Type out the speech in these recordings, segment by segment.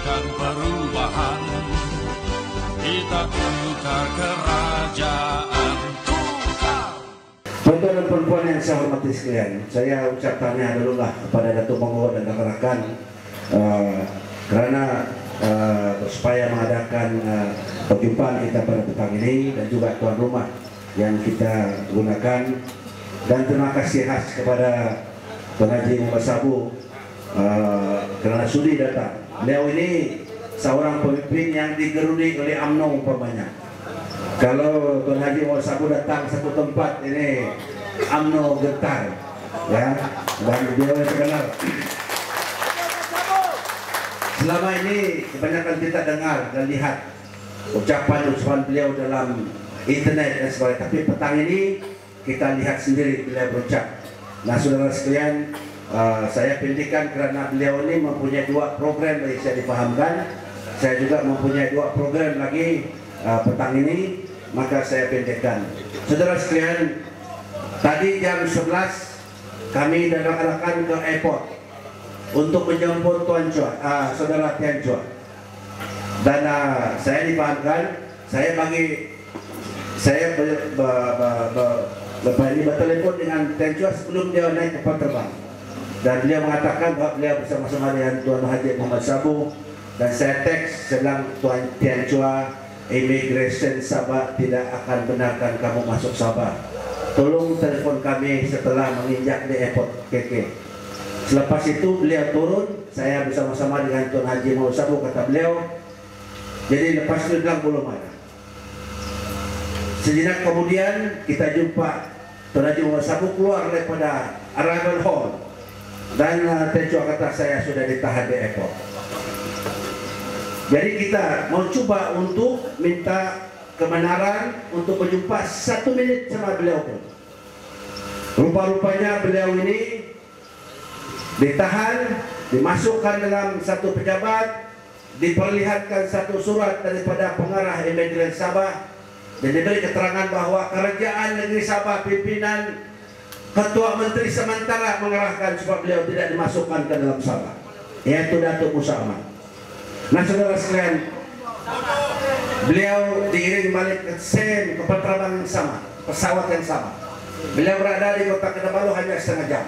akan perubahan. Kita tukar kerajaan Tuhan. Tuan-tuan dan perempuan yang saya hormati sekalian, saya ucap tahniah dululah kepada Datuk Mongo dan rakan-rakan karena supaya mengadakan perjumpaan kita pada petang ini, dan juga tuan rumah yang kita gunakan. Dan terima kasih khas kepada Tuan Haji Muhammad Sabu kerana sudi datang. Beliau ini seorang pemimpin yang digerudi oleh UMNO umpamanya. Kalau Tuan Haji Muhammad Sabu datang satu tempat ini, UMNO getar, ya. Dan beliau yang terkenal. Selama ini kebanyakan kita dengar dan lihat ucapan-ucapan beliau dalam internet dan sebagainya. Tapi petang ini kita lihat sendiri beliau berucap. Nah, saudara sekalian, saya pendekkan kerana beliau ini mempunyai dua program yang saya difahamkan. Saya juga mempunyai dua program lagi petang ini, maka saya pendekkan. Saudara sekalian, tadi jam 11 kami dan rakan-rakan ke airport untuk menjemput Tuan Chua, saudara Tian Chua. Dan saya difahamkan, saya lepas ini bertelepon dengan Tian Chua sebelum dia naik kapal terbang. Dan beliau mengatakan bahawa beliau bersama-sama dengan Tuan Haji Muhammad Sabu. Dan saya teks, saya bilang, Tuan Tian Chua, Immigration Sabah tidak akan benarkan kamu masuk Sabah. Tolong telefon kami setelah menginjak di airport KK. Selepas itu beliau turun, saya bersama-sama dengan Tuan Haji Muhammad Sabu, kata beliau. Jadi lepas itu bilang belum ada. Sejenak kemudian kita jumpa Tuan Haji Muhammad Sabu keluar daripada arrival hall. Dan Tian Chua kata saya sudah ditahan di airport. Jadi kita mau coba untuk minta kebenaran untuk berjumpa 1 minit sama beliau pun. Rupa-rupanya beliau ini ditahan, dimasukkan dalam satu pejabat, diperlihatkan satu surat daripada pengarah Imigran Sabah, dan diberi keterangan bahawa Kerajaan Negeri Sabah pimpinan Ketua Menteri sementara mengarahkan supaya beliau tidak dimasukkan ke dalam Sabah, yaitu Datuk Musa Ahmad. Nah, saudara sekalian, beliau diiring balik ke kapal terbang yang sama, pesawat yang sama. Beliau berada di Kota Kinabalu hanya setengah jam.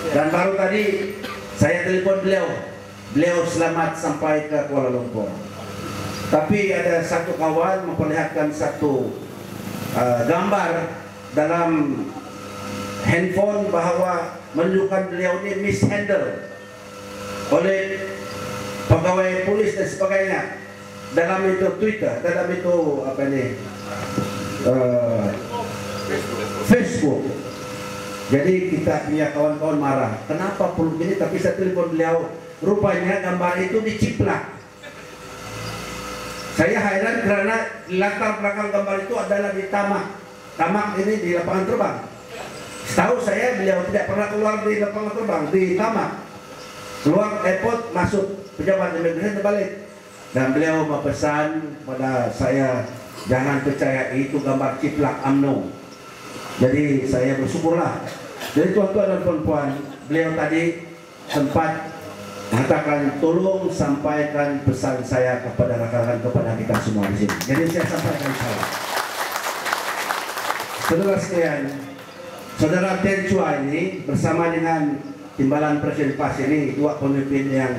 Dan baru tadi saya telepon beliau, beliau selamat sampai ke Kuala Lumpur. Tapi ada satu kawan memperlihatkan satu gambar dalam handphone bahawa menunjukkan beliau ini mishandle oleh pegawai polis dan sebagainya. Dalam itu Twitter, dalam itu apa ini, Facebook. Jadi kita punya kawan-kawan marah, kenapa perlu begini? Tapi saya telepon beliau, rupanya gambar itu diciplak. Saya heran kerana latar belakang gambar itu adalah di tamak. Tamak ini di lapangan terbang. Setahu saya beliau tidak pernah keluar di lapangan terbang, di tamak. Keluar airport, masuk pejabat imigrasi balik. Dan beliau berpesan pada saya, jangan percaya itu gambar ciplak UMNO. Jadi saya bersyukurlah. Jadi tuan-tuan dan perempuan, beliau tadi sempat mengatakan tolong sampaikan pesan saya kepada rakan-rakan, kepada kita semua di sini. Jadi saya sampaikan salam. Saudara sekalian, saudara Tian Chua ini bersama dengan Timbalan Presiden PAS ini dua pemimpin yang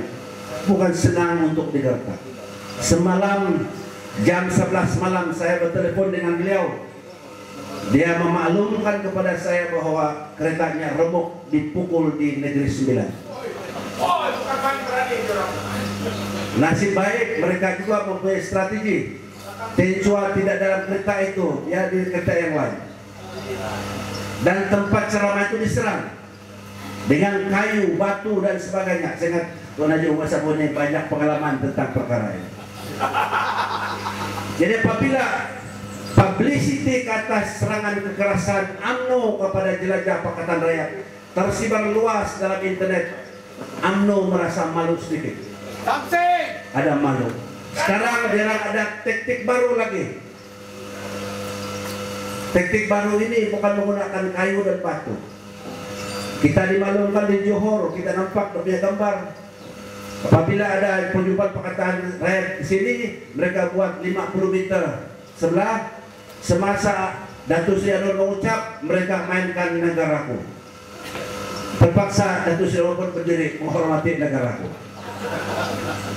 bukan senang untuk digertak. Semalam jam 11 malam saya bertelepon dengan beliau. Dia memaklumkan kepada saya bahwa keretanya remuk dipukul di Negeri Sembilan. Nasib baik mereka juga mempunyai strategi. Tian Chua tidak dalam kereta itu, dia di kereta yang lain. Dan tempat ceramah itu diserang dengan kayu, batu dan sebagainya. Saya ingat Tuan Haji Muhammad Sabu ini banyak pengalaman tentang perkara ini. Jadi apabila publicity ke atas serangan kekerasan UMNO kepada jelajah Pakatan Rakyat tersebar luas dalam internet, UMNO merasa malu sedikit. Ada malu. Sekarang dia ada taktik baru lagi. Taktik baru ini bukan menggunakan kayu dan batu. Kita dimaklumkan di Johor, kita nampak lebih gambar Apabila ada penjumpalan Pakatan Rakyat di sini, mereka buat 50 meter sebelah. Semasa Datuk Seri Anwar mengucap, mereka mainkan negaraku. Terpaksa Datuk Seri Anwar pun berdiri menghormati negaraku.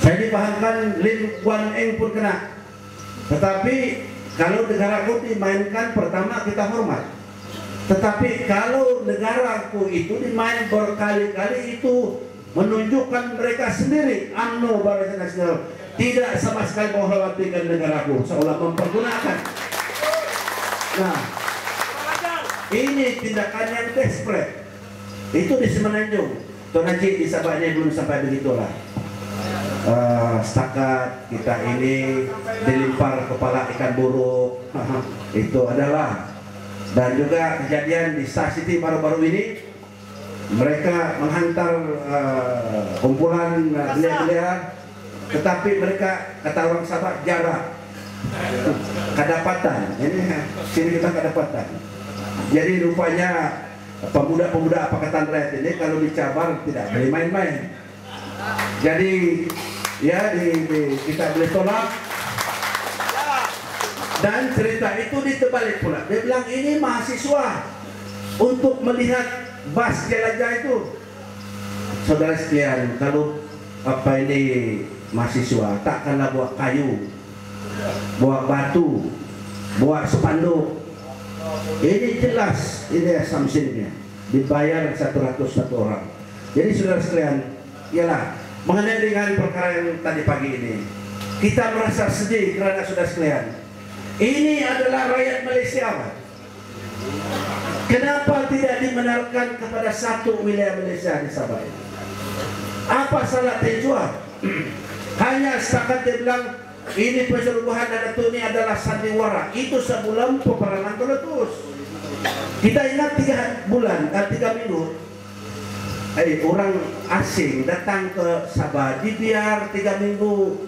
Saya dipahamkan Lim Kuan Eng pun kena. Tetapi kalau negaraku dimainkan, pertama kita hormat. Tetapi kalau negaraku itu dimain berkali-kali, itu menunjukkan mereka sendiri UMNO Barisan Nasional tidak sama sekali menghormati negaraku, seolah mempergunakan. Nah, ini tindakan yang desperate. Itu di Semenanjung. Tuan Haji di Sabah ini belum sampai begitulah. Setakat kita ini dilimpar kepala ikan buruk. Itu adalah. Dan juga kejadian di Star City baru-baru ini, mereka menghantar kumpulan belia-belia, tetapi mereka, kata orang Sabah, jarak, kedapatan. Ini sini kita kedapatan. Jadi rupanya pemuda-pemuda Pakatan Rakyat ini kalau dicabar tidak boleh main-main. Jadi ya kita boleh tolak. Dan cerita itu ditebalik pula. Dia bilang ini mahasiswa untuk melihat bas jelajah itu. Saudara sekalian, kalau apa ini mahasiswa, takkanlah bawa kayu, bawa batu, bawa spanduk. Ini jelas, ini assumption-nya. Dibayar 100 satu orang. Jadi saudara sekalian, ialah mengenai dengan perkara yang tadi pagi ini, kita merasa sedih kerana saudara sekalian, ini adalah rakyat Malaysia, Pak. Kenapa tidak dibenarkan kepada satu wilayah Malaysia di Sabah? Apa salah Tejua? Hanya setakat dia bilang ini pencerobohan Datuk ini adalah sandiwara. Itu sebelum peperangan meletus. Kita ingat 3 bulan, 3 minggu. Orang asing datang ke Sabah, dibiar 3 minggu.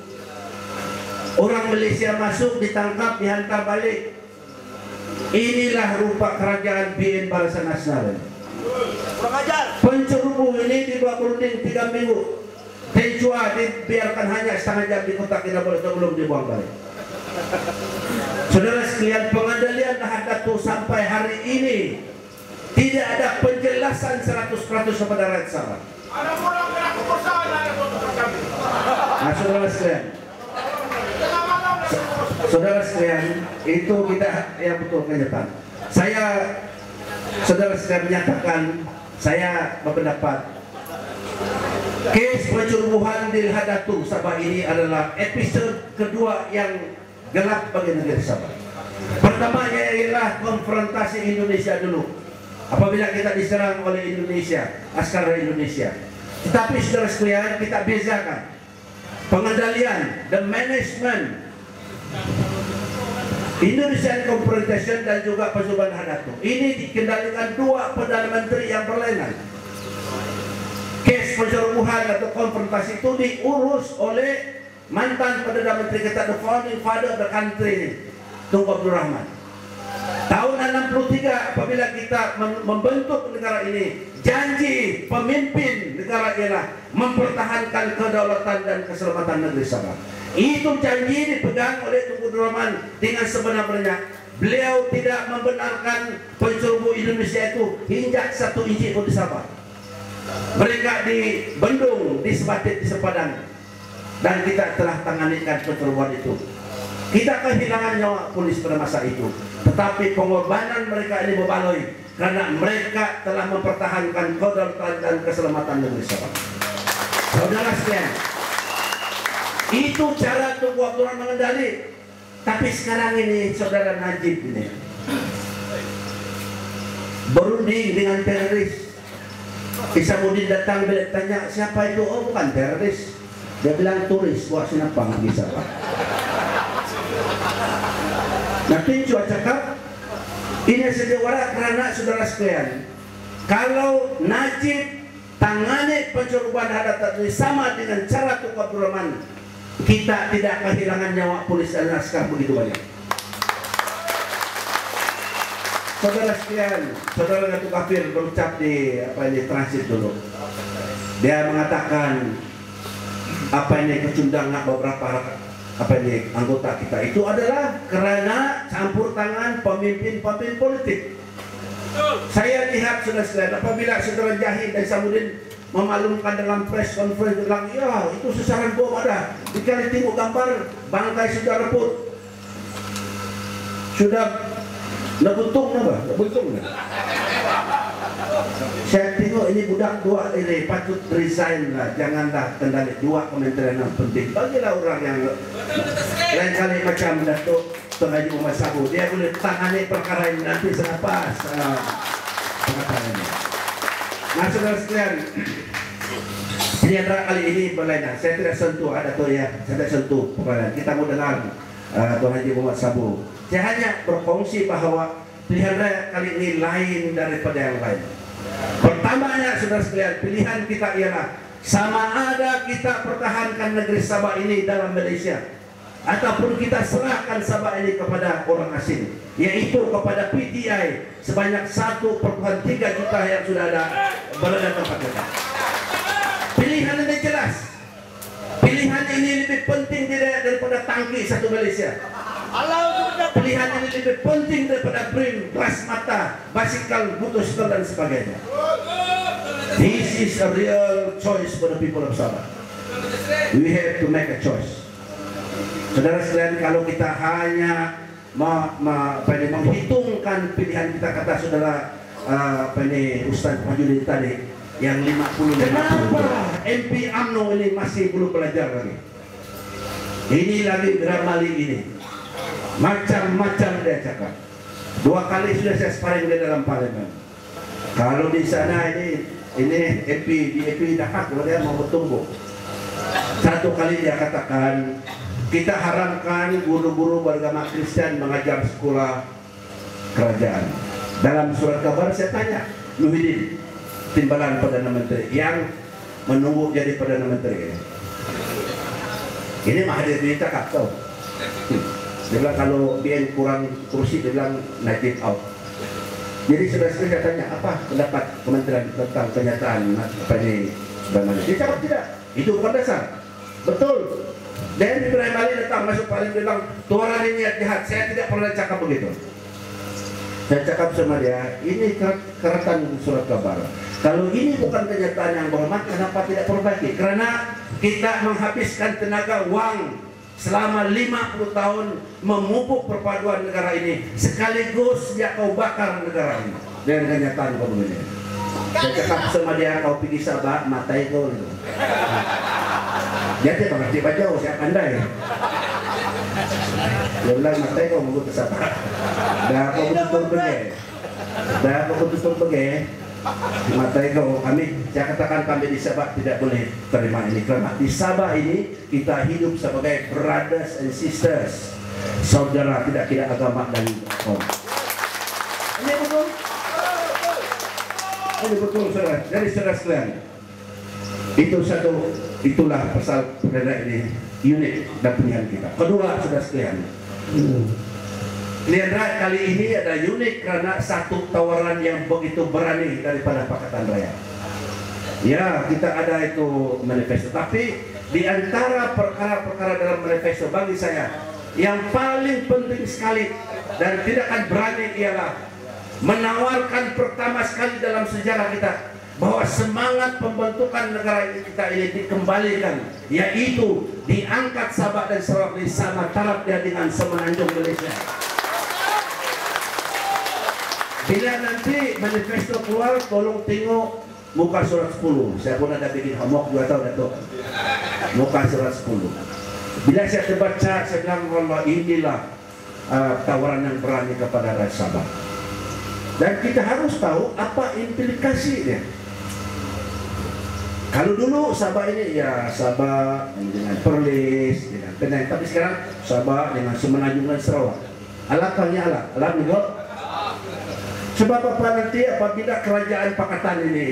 Orang Malaysia masuk, ditangkap, dihantar balik. Inilah rupa kerajaan BN Barisan Nasional. Penceroboh ini dibawa berunding 3 minggu. Tejua dibiarkan hanya setengah jam di Kota Kinabalu sebelum dibuang balik. Saudara sekalian, pengendalian Datuk sampai hari ini tidak ada penjelasan 100% kepada rakyat Sabah. Nah, saudara sekalian, saudara sekalian, itu kita yang betul kenyataan. Saya, saudara sekalian, menyatakan, saya berpendapat kes pencerobohan di Datuk Sabah ini adalah episode kedua yang gelap bagi negara Sabah. Pertamanya ialah konfrontasi Indonesia dulu, apabila kita diserang oleh Indonesia, askar Indonesia. Tetapi saudara sekalian, kita bezakan pengendalian, the management, Indonesian Confrontation dan juga pencerobohan Datuk. Ini dikendalikan 2 Perdana Menteri yang berlainan. Kes pencerobohan atau konfrontasi itu diurus oleh mantan Perdana Menteri kita, the founding father of the country, Tunku Abdul Rahman. Tahun 63 apabila kita membentuk negara ini, janji pemimpin negara ialah mempertahankan kedaulatan dan keselamatan negeri Sabah. Itu janji dipegang oleh Tunku Abdul Rahman dengan sebenar-benarnya. Beliau tidak membenarkan penceroboh Indonesia itu hinjak 1 inci pun di Sabah. Mereka di Bendung, di Sebatik, di Sepadang, dan kita telah tanganikan pencerobohan itu. Kita kehilangan nyawa polis pada masa itu, tetapi pengorbanan mereka ini berbaloi karena mereka telah mempertahankan kedaulatan dan keselamatan negeri Sabah. Saudara sekalian, itu cara Tunku Abdul Rahman mengendali. Tapi sekarang ini saudara Najib ini berunding dengan teroris. Isamuddin datang bila tanya siapa itu, oh bukan teroris, dia bilang turis buat sinapang di Sabah. Nanti Tejua cakap ini sejawara kerana saudara sekalian, kalau Najib tangani pencerobohan hadap ini sama dengan cara Tunku Abdul Rahman, kita tidak kehilangan nyawa polis dan askar begitu banyak. Saudara sekalian, saudara Datuk Kafir berucap di transit dulu. Dia mengatakan apa ini kecundangan beberapa apa ini anggota kita itu adalah karena campur tangan pemimpin-pemimpin politik. Saya lihat saudara-saudara, apabila saudara Jahid dan Samudin memaklumkan dalam press conference bilang, ya itu sasaran bom ada. Dikali tengok gambar bangkai saudara pun sudah nabuntung apa? Nabuntung. Saya tengok ini budak dua ini patut resign lah, janganlah kendali dua kementerian yang penting. Bagilah orang yang lain kali macam Datuk Tun Haji Muhammad Sabu, dia boleh tangani perkara ini nanti selepas pengetahuannya. Nah, saudara sekalian, pilihan kali ini berlainan. Saya tidak sentuh ada tu ya, saya tidak sentuh perkara. Kita mau dengar Tun Haji Muhammad Sabu. Saya hanya berfungsi bahawa pilihan raya kali ini lain daripada yang lain. Pertamanya, saudara sekalian, pilihan kita ialah sama ada kita pertahankan negeri Sabah ini dalam Malaysia, ataupun kita serahkan Sabah ini kepada orang asing, yaitu kepada PTI sebanyak 1,3 juta yang sudah ada berada tempat kita. Pilihan ini jelas. Pilihan ini lebih penting daripada tangki satu Malaysia. Pilihan ini lebih penting daripada BRIM, kelas mata, basikal, motosikal dan sebagainya. This is a real choice for the people of Sabah. We have to make a choice. Saudara sekalian, kalau kita hanya menghitungkan pilihan kita, kata saudara Ustaz Majudin tadi, yang 50. Kenapa MP UMNO ini masih belum belajar lagi? Ini lagi Ramali ini. Macam-macam dia cakap. 2 kali sudah saya sparring dia dalam parlemen. Kalau di sana ini MP dapat kalau dia mau bertumbuh. 1 kali dia katakan, kita haramkan guru-guru beragama Kristen mengajar sekolah kerajaan. Dalam surat kabar saya tanya, Muhyiddin, timbalan Perdana Menteri yang menunggu jadi Perdana Menteri. Ini Mahathir dia cakap tau. Dia bilang kalau dia kurang kursi, dia bilang naik it out. Jadi saudara-saudara saya tanya, apa pendapat kementerian tentang kenyataan apa ini sebenarnya? Dia cakap tidak, itu bukan dasar. Betul. Dan Ibrahim Ali datang masuk paling bilang, tuan ini niat jahat. Saya tidak pernah cakap begitu. Saya cakap sama dia, ini keratan surat kabar. Kalau ini bukan kenyataan yang berhormat, kenapa tidak perbaiki? Karena kita menghabiskan tenaga uang selama 50 tahun memupuk perpaduan negara ini, sekaligus dia kau bakar negara ini dengan kenyataan kau begini. Saya cakap sama dia, kau pergi Sabah, matai kau itu. Dia tidak mengerti baca, saya pandai. Dia bilang, matai kau mau ke Sabah. Dah kau betul pergi. Matai kau, saya katakan kami di Sabah tidak boleh terima ini. Karena di Sabah ini kita hidup sebagai brothers and sisters, saudara, tidak agama dan kaum. Ini betul. Ini betul, saudara. Jadi saudara sekalian, itulah pasal perdana ini unik dan pilihan kita. Kedua, saudara sekalian, pilihan rakyat kali ini ada unik karena satu tawaran yang begitu berani daripada Pakatan Rakyat. Ya, kita ada itu manifesto, tapi di antara perkara-perkara dalam manifesto bagi saya yang paling penting sekali dan tidak akan berani ialah menawarkan pertama sekali dalam sejarah kita bahwa semangat pembentukan negara kita ini dikembalikan, yaitu diangkat Sabah dan Sarawak di sama taraf dia dengan semenanjung Malaysia. Bila nanti manifesto keluar, tolong tengok muka surat 10. Saya pun ada bikin homework 2 tahun Datuk. Muka surat 10. Bila saya terbaca, saya bilang, Allah, inilah tawaran yang berani kepada rakyat Sabah. Dan kita harus tahu apa implikasinya. Kalau dulu Sabah ini ya Sabah dengan Perlis, dengan Penang, tapi sekarang Sabah dengan Semenanjung dan Sarawak. Alaknya alam juga. Sebab apa nanti apabila kerajaan Pakatan ini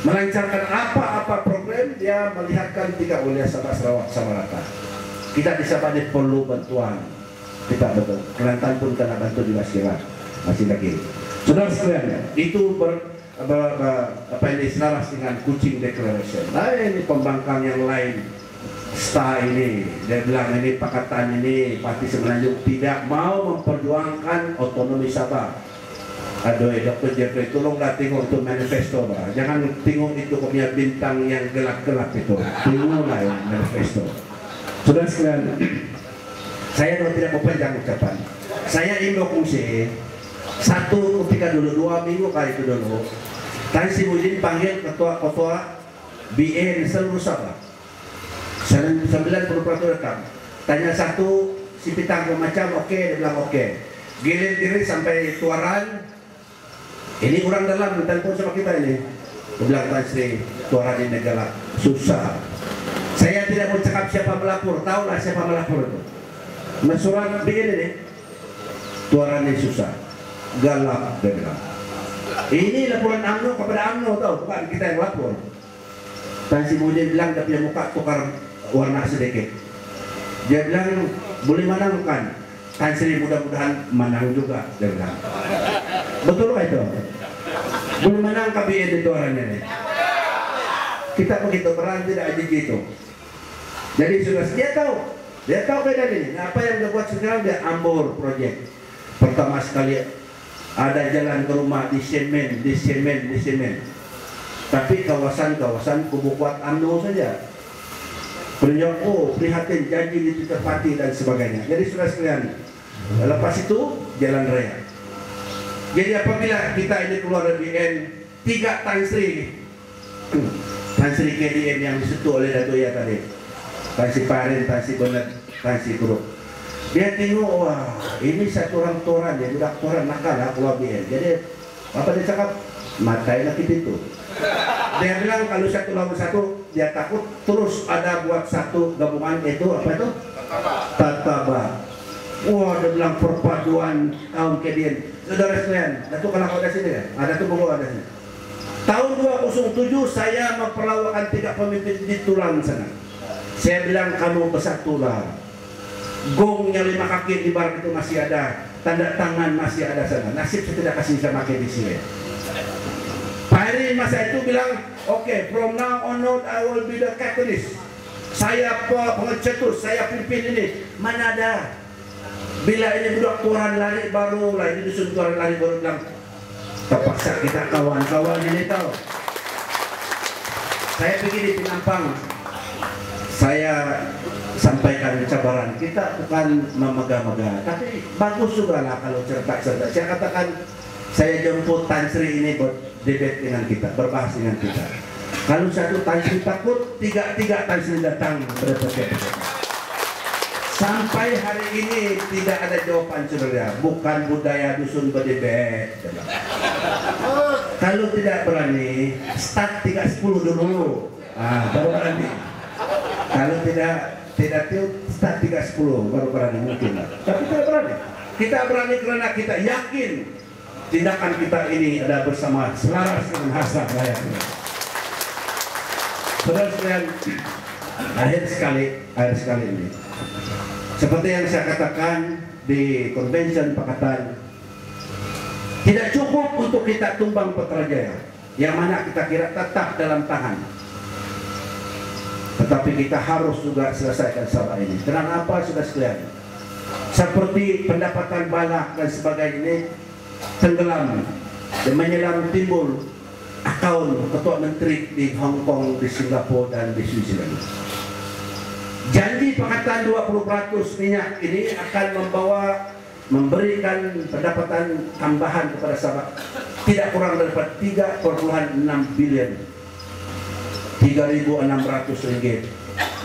melancarkan apa-apa program, dia melihatkan tidak boleh Sabah Sarawak sama rata. Kita di Sabah ini perlu bantuan. Kita betul. Kelantan pun kena bantu juga sekarang. Masih lagi. Saudara sekalian, itu apa ini selaras dengan Kuching Declaration. Nah ini pembangkang yang lain, STA ini, dia bilang ini Pakatan ini Parti Semenanjung tidak mau memperjuangkan otonomi Sabah. Aduh, Dr. Jeffrey, tolonglah tengok itu manifesto, Pak. Jangan tengok itu punya bintang yang gelap-gelap itu. Tengoklah yang manifesto. Sudah sekalian, saya tidak mau panjang ucapan. Saya ingin fungsi satu ketika dulu 2 minggu kali itu dulu. Tan Sri Muhyiddin panggil ketua BN seluruh Sabah. 90% rekam. Tanya satu, si Pitang macam oke, dia bilang oke. Gilir diri sampai Tuaran. Ini orang dalam telepon sama kita ini. Dia bilang Tan Sri, Tuaran ini galak, susah. Saya tidak mau cakap siapa melapor, tahulah siapa melapor itu. Surat begini nih, Tuaran ini susah, galak, dia bilang. Ini laporan UMNO kepada UMNO, tahu, bukan kita yang lapor. Tan Sri Muhyiddin bilang dia punya muka tukar warna sedikit. Dia bilang boleh menang kan? Tan Sri mudah-mudahan menang juga, dia bilang. Betul itu? Boleh menang KBN itu orangnya nih. Kita begitu peran tidak aja gitu. Jadi sudah dia tahu beda ini. Nah, apa yang dia buat sekarang dia Ambor project. Pertama sekali ada jalan ke rumah di semen. Tapi kawasan-kawasan kubu kuat UMNO saja. Beliau prihatin janji ditepati dan sebagainya. Jadi sudah sekalian. Lepas itu jalan raya. Jadi apabila kita ini keluar dari BN 3 Tan Sri KDN yang disentuh oleh Dato' Ya tadi, Tan Sri Parin, Tan Sri Benet, Tan Sri Guru, dia tengok wah ini satu orang toran ya, budak toran nakal lah keluar BN. Jadi apa dia cakap, matai lagi pintu. Dia bilang kalau 1 lawan 1 dia takut, terus ada buat satu gabungan itu apa itu? Tataba. Wah, dia bilang perpaduan kaum KDN. Saudara sekalian, Datuk kalau ada sini ya, ada tuh bungku ada sini. Tahun 2007 saya memperlawakan 3 pemimpin di Tulang sana. Saya bilang kamu bersatulah. Gong yang 5 kaki di barat itu masih ada, tanda tangan masih ada sana. Nasib saya tidak kasih sama di sini. Pak Heri masa itu bilang, okay, from now on I will be the catalyst. Saya pengecetus, saya pimpin ini. Mana ada? Bila ini budak Tuhan lari baru lah, ini dusun Tuhan lari baru bilang terpaksa kita kawan-kawan ini tahu. Saya pergi di Penampang, saya sampaikan cabaran kita bukan memegah-megah, tapi bagus juga lah kalau cerita-cerita. Saya katakan saya jemput Tan Sri ini buat debat dengan kita, berbahas dengan kita. Kalau satu Tan Sri takut, 3 Tan Sri datang berdebat. Sampai hari ini tidak ada jawaban saudara. Bukan budaya dusun berdebat. Kalau tidak berani, start 3-10 dulu. Baru berani. Kalau tidak start 3-10 baru berani mungkin. Tapi tidak berani. Kita berani karena kita yakin tindakan kita ini ada bersama selaras dengan hasrat rakyat. Saudara sekalian, akhir sekali ini. Seperti yang saya katakan di Konvensi Pakatan, tidak cukup untuk kita tumbang Putrajaya, yang mana kita kira tetap dalam tangan. Tetapi kita harus juga selesaikan Sabah ini. Kenapa sudah sekalian? Seperti pendapatan balak dan sebagainya ini tenggelam dan menyelam timbul akaun ketua menteri di Hong Kong, di Singapura dan di Switzerland. Janji Pakatan 20% minyak ini akan memberikan pendapatan tambahan kepada Sabah tidak kurang daripada 3,6 bilion, 3.600 ringgit.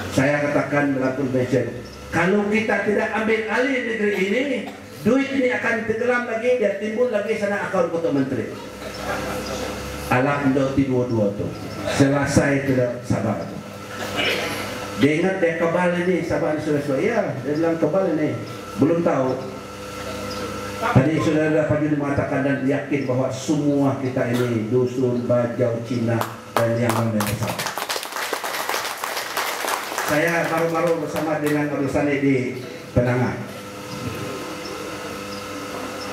Saya katakan dalam konvensi, kalau kita tidak ambil alih negeri ini, duit ini akan tenggelam lagi dan timbul lagi sana akaun ketua menteri. Alam dua tuh selesai tidak Sabah. Dia ingat dia kebal ini, Sabah sudah ya, dia bilang kebal ini, belum tahu. Tadi saudara Pak Juni mengatakan dan yakin bahwa semua kita ini dusun, Bajau, Cina dan yang lain Sabah. Saya baru-baru bersama dengan Abdul Sani di Penangan.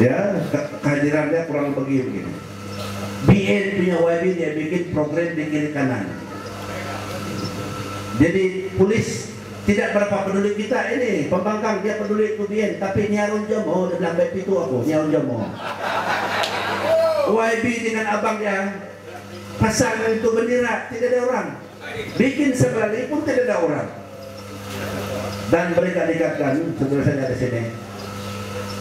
Ya, kehadiran dia kurang begini. BN punya YB dia bikin program di kiri kanan. Jadi polis tidak berapa peduli kita ini, pembangkang dia peduli itu BN, tapi Nyarun Jomo dia bilang baik itu aku, Nyarun Jomo. YB dengan abang dia pasang itu bendera, tidak ada orang. Bikin sekali pun tidak ada orang. Dan mereka dikatakan, saudara saya di sini,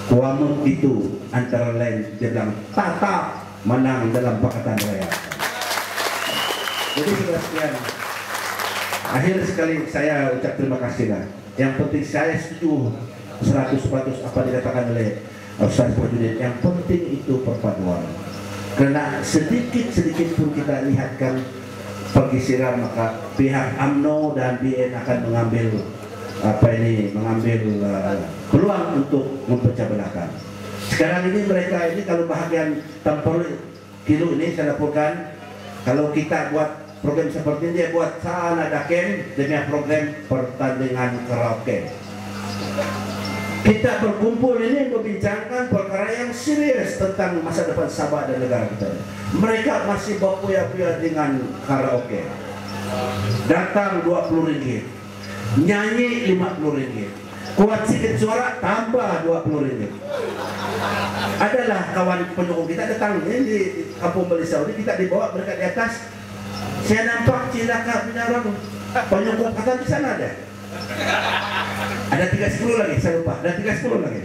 Kuamun itu antara lain dia bilang tatap menang dalam Pakatan Rakyat. Jadi saudara sekalian, akhir sekali saya ucap terima kasih lah. Yang penting saya setuju 100% apa dikatakan oleh Ustaz Wahidudin. Yang penting itu perpaduan. Karena sedikit pun kita lihatkan pergi siram, maka pihak UMNO dan BN akan mengambil peluang untuk memecah belahkan. Sekarang ini mereka ini kalau bahagian tempur kilo ini saya laporkan, kalau kita buat program seperti ini, dia buat sana daken demi program pertandingan karaoke. Kita berkumpul ini membincangkan perkara yang serius tentang masa depan Sabah dan negara kita. Mereka masih berpuya-puya dengan karaoke. Datang 20 ringgit, nyanyi 50 ringgit, kuat sedikit suara tambah 20 ringgit. Adalah kawan penyokong kita datang ini di Kampung Malaysia ini, kita dibawa mereka di atas. Saya nampak cilaka punya orang penyokong kata di sana ada. Ada 310 lagi, saya lupa. Ada 310 lagi.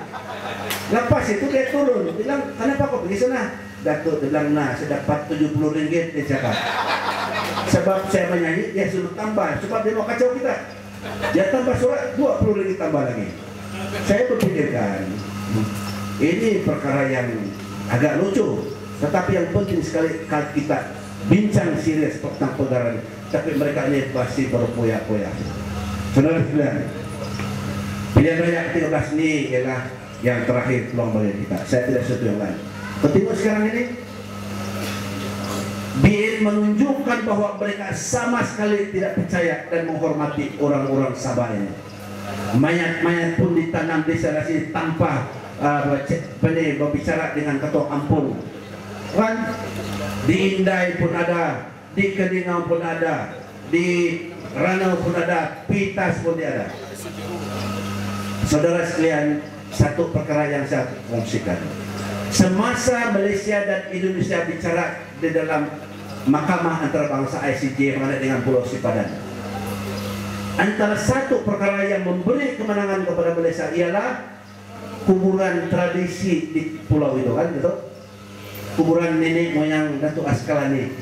Lepas itu dia turun, bilang, kenapa kok pergi sana? Datuk dia bilang, nah saya dapat 70 ringgit, dia cakap. Sebab saya menyanyi, dia suruh tambah. Sebab dia mau kacau kita. Dia tambah surat, 20 ringgit tambah lagi. Saya berpikirkan, ini perkara yang agak lucu. Tetapi yang penting sekali kalau kita bincang serius tentang perkara ini. Tapi mereka ini pasti berpoya-poya. Saudara sekalian, pilihan raya ke-13 ini ialah yang terakhir peluang bagi kita. Saya tidak setuju yang lain. Tengok sekarang ini, BN menunjukkan bahwa mereka sama sekali tidak percaya dan menghormati orang-orang Sabah ini. Mayat-mayat pun ditanam di sana sini tanpa berbicara dengan ketua ampun. Kan? Di Indai pun ada, di Kedingau pun ada, di Ranau pun ada, Pitas pun ada. Saudara sekalian, satu perkara yang saya kongsikan. Semasa Malaysia dan Indonesia bicara di dalam Mahkamah Antarabangsa ICJ yang ada dengan Pulau Sipadan, antara satu perkara yang memberi kemenangan kepada Malaysia ialah kuburan tradisi di pulau itu, kan gitu. Kuburan nenek moyang Datuk Askalani.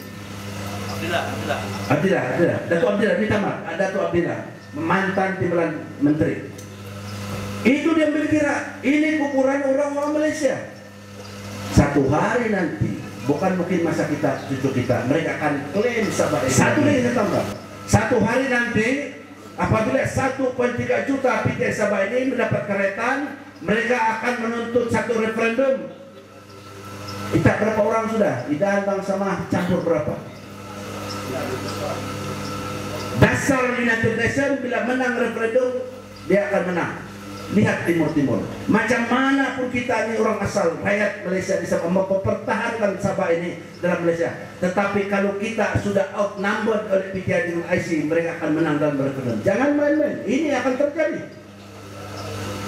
Abdillah, Datuk Abdillah di Tamat, Datuk Abdillah, mantan timbalan menteri. Itu dia berkira ini kuburan orang-orang Malaysia. Satu hari nanti, bukan mungkin masa kita, cucu kita, mereka akan klaim Sabah. Satu lagi saya tambah. Satu hari nanti, apabila 1,3 juta PTS Sabah ini mendapat keretan, mereka akan menuntut satu referendum. Kita berapa orang sudah? Idan bangsa mah campur berapa? Dasar United Nations bila menang referendum, dia akan menang. Lihat Timur-Timur, macam mana pun kita ini orang asal rakyat Malaysia bisa mempertahankan Sabah ini dalam Malaysia. Tetapi kalau kita sudah outnumbered oleh PTI dengan IC, mereka akan menang dalam referendum. Jangan main-main, ini akan terjadi.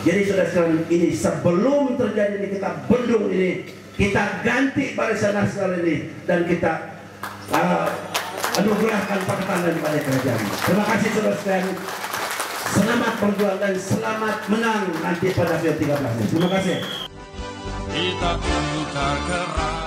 Jadi saudara-saudara, ini sebelum terjadi ini kita bendung ini, kita ganti Barisan Nasional ini dan kita anugerahkan Pakatan daripada kerajaan. Terima kasih saudara-saudara. Selamat berjuang dan selamat menang nanti pada 13 ini. Terima kasih. Kita putar keras.